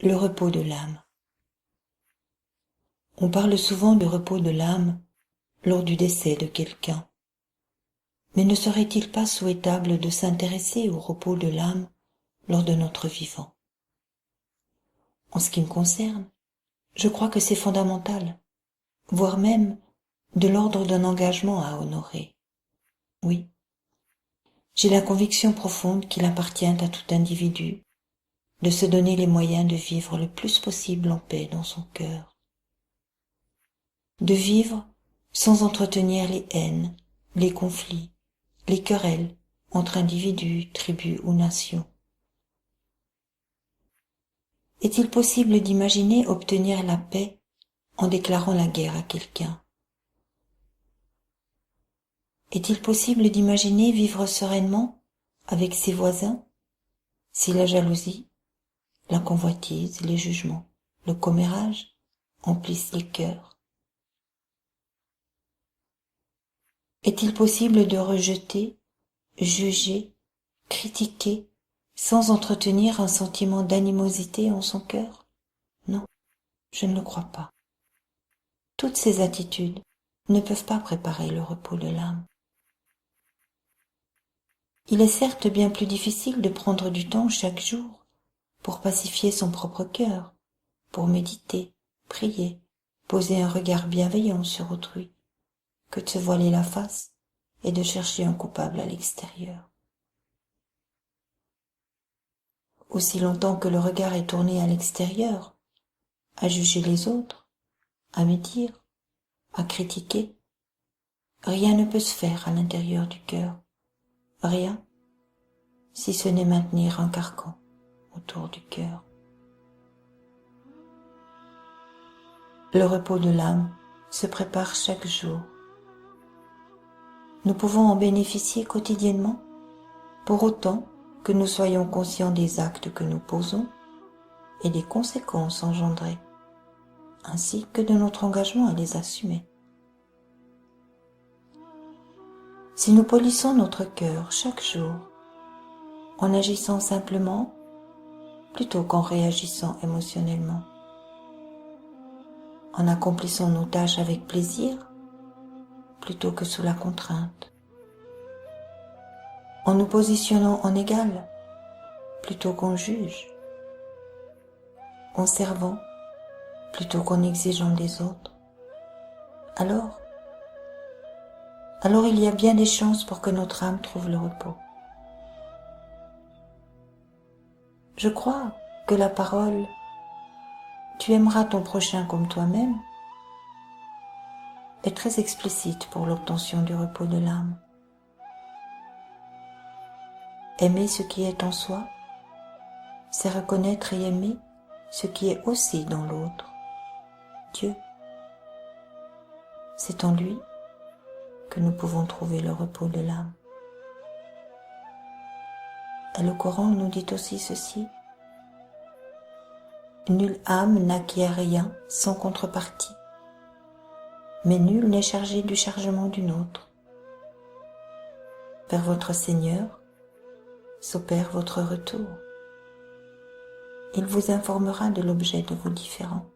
Le repos de l'âme. On parle souvent du repos de l'âme lors du décès de quelqu'un. Mais ne serait-il pas souhaitable de s'intéresser au repos de l'âme lors de notre vivant? En ce qui me concerne, je crois que c'est fondamental, voire même de l'ordre d'un engagement à honorer. Oui, j'ai la conviction profonde qu'il appartient à tout individu de se donner les moyens de vivre le plus possible en paix dans son cœur. De vivre sans entretenir les haines, les conflits, les querelles entre individus, tribus ou nations. Est-il possible d'imaginer obtenir la paix en déclarant la guerre à quelqu'un? Est-il possible d'imaginer vivre sereinement avec ses voisins si la jalousie, la convoitise, les jugements, le commérage emplissent les cœurs? Est-il possible de rejeter, juger, critiquer sans entretenir un sentiment d'animosité en son cœur? Non, je ne le crois pas. Toutes ces attitudes ne peuvent pas préparer le repos de l'âme. Il est certes bien plus difficile de prendre du temps chaque jour pour pacifier son propre cœur, pour méditer, prier, poser un regard bienveillant sur autrui, que de se voiler la face et de chercher un coupable à l'extérieur. Aussi longtemps que le regard est tourné à l'extérieur, à juger les autres, à médire, à critiquer, rien ne peut se faire à l'intérieur du cœur, rien, si ce n'est maintenir un carcan autour du cœur. Le repos de l'âme se prépare chaque jour. Nous pouvons en bénéficier quotidiennement, pour autant que nous soyons conscients des actes que nous posons et des conséquences engendrées, ainsi que de notre engagement à les assumer. Si nous polissons notre cœur chaque jour, en agissant simplement plutôt qu'en réagissant émotionnellement, en accomplissant nos tâches avec plaisir plutôt que sous la contrainte, en nous positionnant en égal plutôt qu'en juge, en servant plutôt qu'en exigeant des autres, alors il y a bien des chances pour que notre âme trouve le repos. Je crois que la parole « Tu aimeras ton prochain comme toi-même » est très explicite pour l'obtention du repos de l'âme. Aimer ce qui est en soi, c'est reconnaître et aimer ce qui est aussi dans l'autre, Dieu. C'est en lui que nous pouvons trouver le repos de l'âme. Et le Coran nous dit aussi ceci: nulle âme n'acquiert rien sans contrepartie, mais nul n'est chargé du chargement d'une autre. Vers votre Seigneur s'opère votre retour. Il vous informera de l'objet de vos différends.